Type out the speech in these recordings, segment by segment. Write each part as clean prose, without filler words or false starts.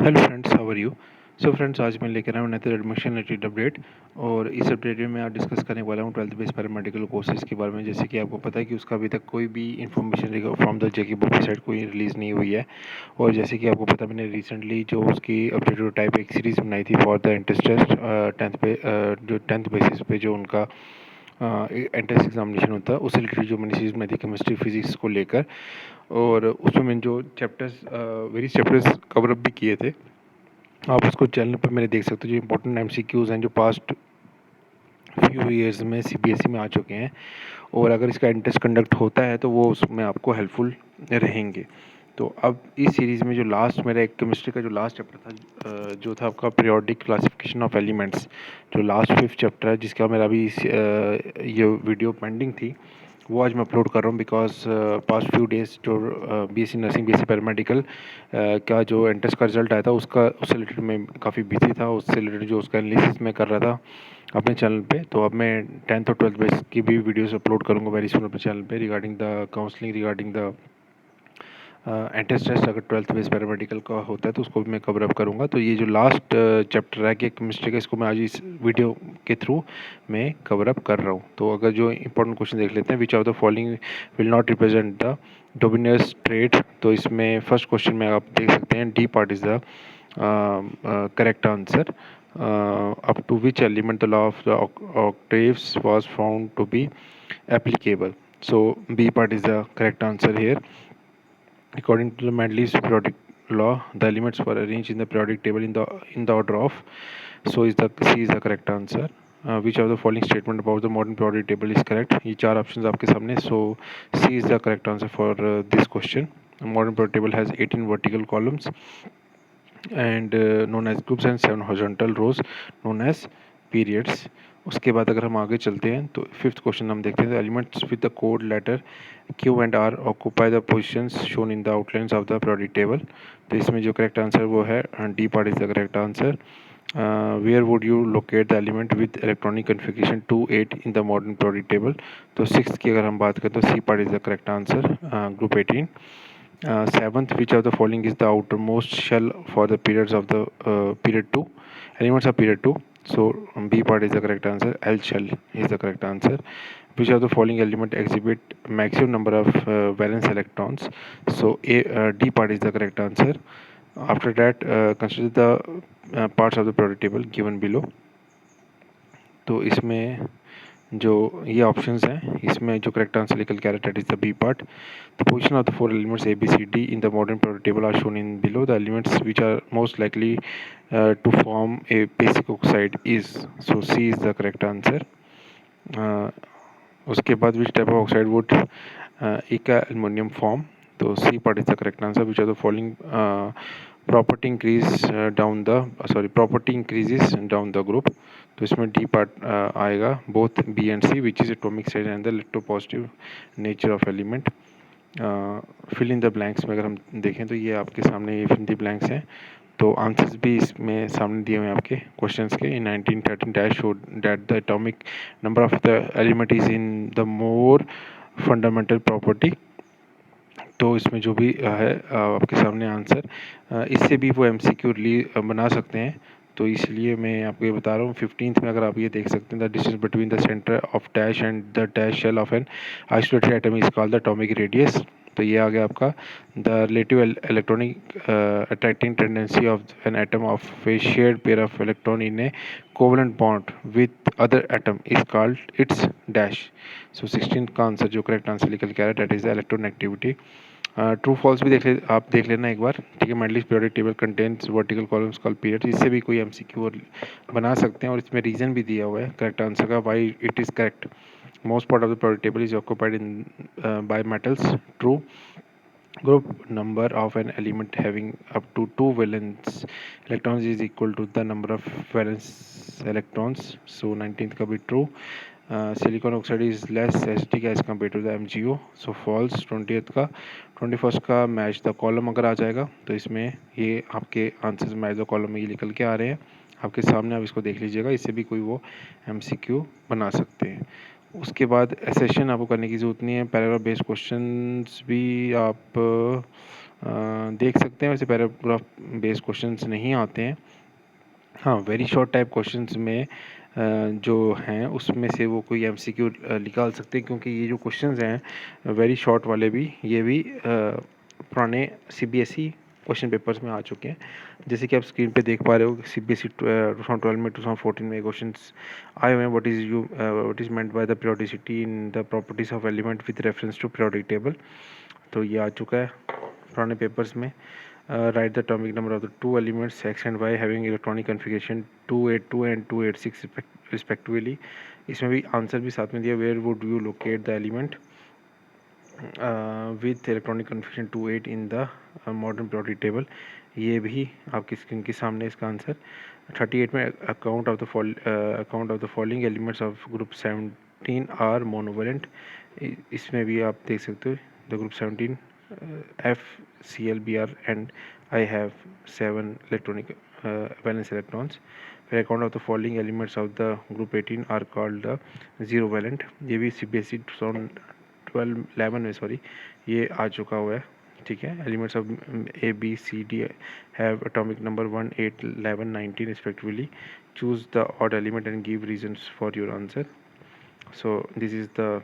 Hello friends, how are you. So friends, आज मैं लेकर आया हूँ नेत्र एडमिशन रिलेटेड अपडेट। और इस अपडेट में मैं आज डिस्कस करने वाला हूँ 12th बेस पैरामेडिकल कोर्सेज़ के बारे में। जैसे कि आपको पता है कि उसका अभी तक कोई भी information from the JK book की साइड कोई रिलीज़ नहीं हुई है। और जैसे कि आपको पता, मैंने रिसेंटली जो उसकी अपडेटेड टाइप एक सीरीज़ बनाई थी for the entrance test tenth पे, जो टेंथ बेसिस पे जो उनका एंट्रेंस एग्जामिनेशन होता है, उससे रिलेटेड जो मैंने सीरीज़ बनाई थी केमिस्ट्री फिजिक्स को लेकर। और उसमें मैंने जो chapters various chapters cover up भी किए थे। आप उसको चैनल पर मेरे देख सकते हो। जो इंपॉर्टेंट एमसीक्यूज़ हैं जो पास्ट फ्यू ईयर्स में सीबीएसई में आ चुके हैं, और अगर इसका इंटरेस्ट कंडक्ट होता है तो वो उसमें आपको हेल्पफुल रहेंगे। तो अब इस सीरीज़ में जो लास्ट मेरा एक केमिस्ट्री का जो लास्ट चैप्टर था, जो था आपका पीरियोडिक क्लासिफिकेशन ऑफ एलिमेंट्स, जो लास्ट 5th चैप्टर है, जिसका मेरा अभी ये वीडियो पेंडिंग थी, वो आज मैं अपलोड कर रहा हूँ। बिकॉज पास्ट फ्यू डेज जो बीएससी नर्सिंग, बीएससी पैरामेडिकल का जो एंट्रेंस का रिजल्ट आया था, उससे रिलेटेड मैं काफ़ी बिजी था। उससे रिलेटेड जो उसका एनालिसिस मैं कर रहा था अपने चैनल पे। तो अब मैं 10th और 12th बेस की भी वीडियोस अपलोड करूँगा वेरी सून अपने चैनल पे, regarding the counselling, regarding the entrance test. अगर 12th बेस पैरामेडिकल का होता है तो उसको भी मैं कवर अप करूँगा। तो ये जो लास्ट चैप्टर है कि केमिस्ट्री का, इसको मैं आज इस वीडियो के थ्रू मैं कवर अप कर रहा हूँ। तो अगर जो इंपॉर्टेंट क्वेश्चन देख लेते हैं, which of the following will not represent the Dominus trait. तो इसमें फर्स्ट क्वेश्चन में आप देख सकते हैं, D part is the correct answer. up to which element the law of the octaves was found to be applicable. So B part is the correct answer here. According to the Mendeleev's periodic law, the elements were arranged in the periodic table in the order of. So is the C is the correct answer. Which of the following statement about the modern periodic table is correct? ये चार options आपके सामने. So C is the correct answer for this question. A modern periodic table has 18 vertical columns and known as groups and 7 horizontal rows known as periods. उसके बाद अगर हम आगे चलते हैं तो 5th क्वेश्चन हम देखते हैं, elements with the code letter Q and R occupy the positions shown in the outlines of the periodic table. तो इसमें जो करेक्ट आंसर वो है D part is the correct answer. Where would you locate the element with electronic configuration 2 8 in the modern periodic table. तो 6th की अगर हम बात करें तो C part is the correct answer, group 18। Seventh, which of the following is the outermost shell for the periods of the period 2? Elements of period 2. So B part is the correct answer. L shell is the correct answer. Which of the following element exhibit maximum number of valence electrons? So D part is the correct answer. After that, consider the parts of the periodic table given below. तो इसमें जो ये options हैं, इसमें जो correct answer निकल के आ रहा है, that is the B part. The position of the 4 elements A B C D in the modern periodic table are shown in below. The elements which are most likely to form a basic oxide is, so C is the correct answer. उसके बाद which type of oxide would इका aluminium form. तो C part is the correct answer. Which are the following property increase down the property increases down the group. तो इसमें D part आएगा, both B and C, which is atomic size and the electropositive nature of element. Fill in the blanks में अगर हम देखें तो ये आपके सामने ये फिल इन द ब्लैंक्स हैं। तो आंसर्स भी इसमें सामने दिए हुए हैं आपके क्वेश्चंस के। इन 1913 dash showed that the atomic number of the element is in the more fundamental property. तो इसमें जो भी है आपके सामने आंसर, इससे भी वो एमसीक्यू बना सकते हैं। तो इसलिए मैं आपको ये बता रहा हूँ। 15th में अगर आप ये देख सकते हैं, the distance between the centre of dash and the dash shell of an isolated atom is called the atomic radius. तो ये आ गया आपका। The relative electronic attracting tendency of an atom of a shared pair of electron in a covalent bond with other atom is called its dash. So 16 का answer जो correct answer निकल के आ रहा है, that is the electronegativity. True false भी आप देख लेना एक बार, ठीक है। Mendeleev's periodic table contains vertical columns called periods. इससे भी कोई एमसीक्यू बना सकते हैं, और इसमें रीजन भी दिया हुआ है करेक्ट आंसर का, why it is correct. Most part of the periodic table is occupied in by metals, true. Group number of an element having up to 2 valence electrons is equal to the number of valence electrons, so 19th का भी true. Silicon oxide is less acidic as compared to the MgO, so false. 20th का 21st का match the column अगर आ जाएगा तो इसमें ये आपके आंसर्स मैच द कॉलम में ये निकल के आ रहे हैं आपके सामने। आप इसको देख लीजिएगा, इससे भी कोई वो MCQ बना सकते हैं। उसके बाद एसेशन आपको करने की ज़रूरत नहीं है। पैराग्राफ बेस्ड क्वेश्चंस भी आप देख सकते हैं। वैसे पैराग्राफ बेस्ड क्वेश्चंस नहीं आते हैं। हाँ, वेरी शॉर्ट टाइप क्वेश्चंस में जो हैं उसमें से वो कोई एमसीक्यू निकाल सकते हैं, क्योंकि ये जो क्वेश्चंस हैं वेरी शॉर्ट वाले भी, ये भी पुराने सीबीएसई क्वेश्चन पेपर्स में आ चुके हैं। जैसे कि आप स्क्रीन पे देख पा रहे हो, सीबीएसई 2012 में 2014 में क्वेश्चंस आए हुए हैं। What is meant by the periodicity in the properties of element with reference to periodic table. तो ये आ चुका है पुराने पेपर्स में। Write the atomic number of the two elements X and Y having electronic configuration 282 and 286 respectively. इसमें भी answer भी साथ में दिया, where would you locate the element with electronic configuration 28 in the modern periodic table. ये भी आपकी screen के सामने इसका आंसर। 38 में account of the following elements of group 17 are monovalent. इसमें भी आप देख सकते हो the group 17 F Cl Br and I have 7 electronic valence electrons. फिर account of the following elements of the group 18 are called the zero valent. ये भी CBSE 2011 में ये आ चुका हुआ है। ठीक है, elements of A B C D have atomic number 1 8 11 19 respectively. Choose the odd element and give reasons for your answer. So this is the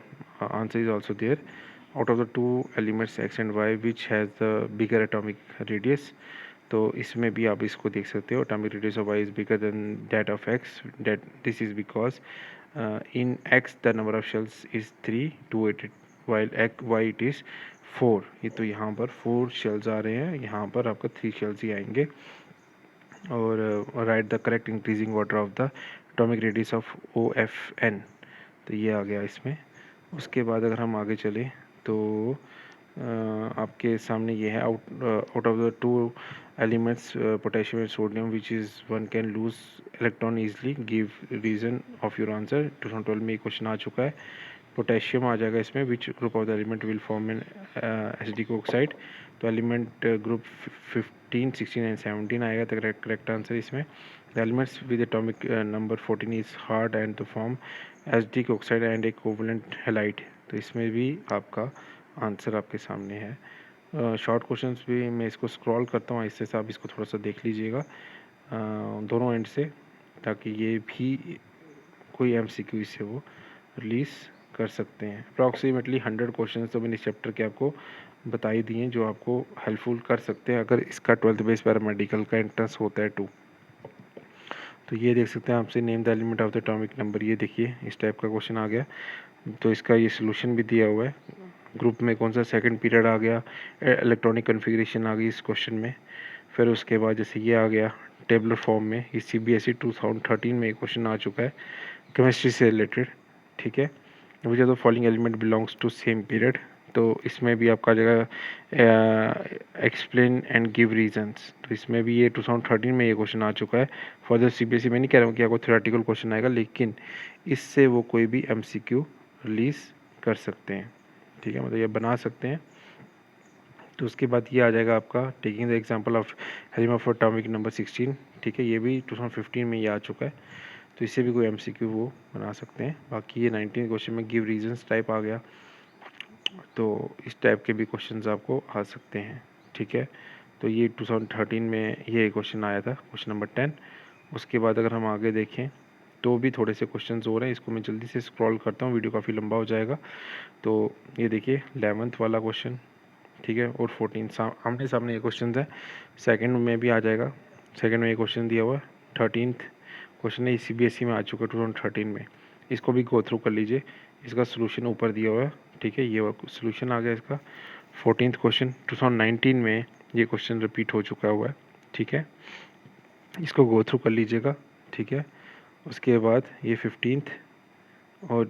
answer is also there. Out of the two elements X and Y, which has the bigger atomic radius? तो इसमें भी आप इसको देख सकते हो, atomic radius of Y is bigger than that of X. That this is because in X the number of shells is 3 288, while Y it is 4. ये तो यहाँ पर 4 shells आ रहे हैं, यहाँ पर आपका 3 shells ही आएंगे। और right the correct increasing order of the atomic radius of OFN। तो ये आ गया इसमें। उसके बाद अगर हम आगे चले तो आपके सामने ये है, out of the two elements potassium and sodium which is one can lose electron easily, give reason of your answer. 2012 में ये क्वेश्चन आ चुका है। पोटेशियम आ जाएगा इसमें, which group of the element will form an HD oxide. तो element group 15 16 and 17 आएगा तो करेक्ट आंसर इसमें। The elements with atomic number 14 is hard and to form HD oxide and a covalent halide. तो इसमें भी आपका answer आपके सामने है। शॉर्ट क्वेश्चंस भी मैं इसको स्क्रॉल करता हूँ, इससे आप इसको थोड़ा सा देख लीजिएगा दोनों एंड से, ताकि ये भी कोई MCQ से वो रिलीज़ कर सकते हैं। अप्रॉक्सीमेटली 100 क्वेश्चन तो मैंने इस चैप्टर के आपको बता ही दिए जो आपको हेल्पफुल कर सकते हैं अगर इसका 12th बेस पैरामेडिकल का एंट्रेंस होता है 2। तो ये देख सकते हैं आपसे, name the element of the atomic number. ये देखिए इस टाइप का क्वेश्चन आ गया, तो इसका ये सोल्यूशन भी दिया हुआ है। ग्रुप में कौन सा सेकंड पीरियड आ गया, इलेक्ट्रॉनिक कन्फिग्रेशन आ गई इस क्वेश्चन में। फिर उसके बाद जैसे ये आ गया टेबलर फॉर्म में, ये CBSE 2013 में एक क्वेश्चन आ चुका है केमिस्ट्री से रिलेटेड। ठीक है, which are the following element belongs to same period. तो इसमें भी आपका जगह एक्सप्लेन एंड गिव रीजंस। तो इसमें भी ये 2013 में ये क्वेश्चन आ चुका है। फॉर द CBSE मैं नहीं कह रहा हूँ कि आपको थ्योरेटिकल क्वेश्चन आएगा, लेकिन इससे वो कोई भी MCQ रिलीज़ कर सकते हैं। ठीक है, मतलब ये बना सकते हैं। तो उसके बाद ये आ जाएगा आपका taking the example of element of atomic number 16। ठीक है, ये भी 2015 में ये आ चुका है, तो इससे भी कोई MCQ वो बना सकते हैं। बाकी ये 19 क्वेश्चन में गिव रीजंस टाइप आ गया, तो इस टाइप के भी क्वेश्चंस आपको आ सकते हैं। ठीक है, तो ये 2013 में ये क्वेश्चन आया था, क्वेश्चन नंबर 10। उसके बाद अगर हम आगे देखें तो भी थोड़े से क्वेश्चंस हो रहे हैं, इसको मैं जल्दी से स्क्रॉल करता हूँ, वीडियो काफ़ी लंबा हो जाएगा। तो ये देखिए 11th वाला क्वेश्चन, ठीक है, और 14 आमने सामने ये क्वेश्चन है। सेकंड में भी आ जाएगा, सेकंड में ये क्वेश्चन दिया हुआ है। 13th क्वेश्चन है, CBSE में आ चुका है 2013 में। इसको भी गो थ्रू कर लीजिए, इसका सोल्यूशन ऊपर दिया हुआ है। ठीक है, ये सोल्यूशन आ गया इसका। 14th क्वेश्चन 2019 में ये क्वेश्चन रिपीट हो चुका हुआ है। ठीक है, इसको गो थ्रू कर लीजिएगा। ठीक है, उसके बाद ये 15th और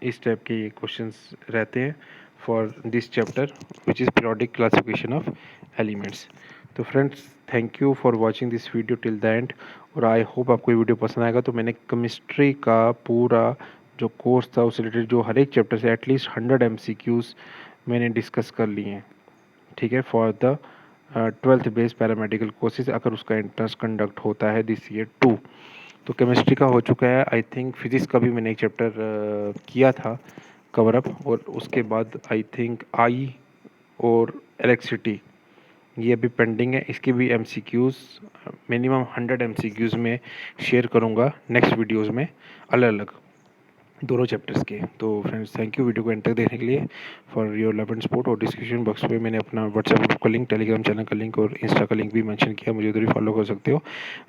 इस टाइप के ये क्वेश्चंस रहते हैं for this chapter which is periodic classification of elements. तो friends, thank you for watching this video till the end, और आई होप आपको ये वीडियो पसंद आएगा। तो मैंने केमिस्ट्री का पूरा जो कोर्स था उससे रिलेटेड जो हर एक चैप्टर से एटलीस्ट 100 MCQs मैंने डिस्कस कर लिए हैं। ठीक है, for the 12th base paramedical courses अगर उसका एंट्रेंस कंडक्ट होता है दिस ईयर 2। तो केमिस्ट्री का हो चुका है, आई थिंक फिजिक्स का भी मैंने एक चैप्टर किया था कवर अप, और उसके बाद आई थिंक आई और इलेक्ट्रिसिटी ये अभी पेंडिंग है। इसकी भी एमसीक्यूज़ मिनिमम 100 एमसीक्यूज़ में शेयर करूँगा नेक्स्ट वीडियोज़ में, अलग अलग दोनों चैप्टर्स के। तो फ्रेंड्स थैंक यू वीडियो को एंड तक देखने के लिए for your love and support. और डिस्क्रिप्शन बॉक्स पे मैंने अपना व्हाट्सएप ग्रुप का लिंक, टेलीग्राम चैनल का लिंक और इंस्टा का लिंक भी मेंशन किया, मुझे उधर ही फॉलो कर सकते हो।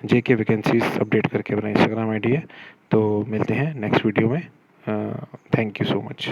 जेके वैकेंसीज अपडेट करके अपना इंस्टाग्राम आईडी है। तो मिलते हैं नेक्स्ट वीडियो में। Thank you so much.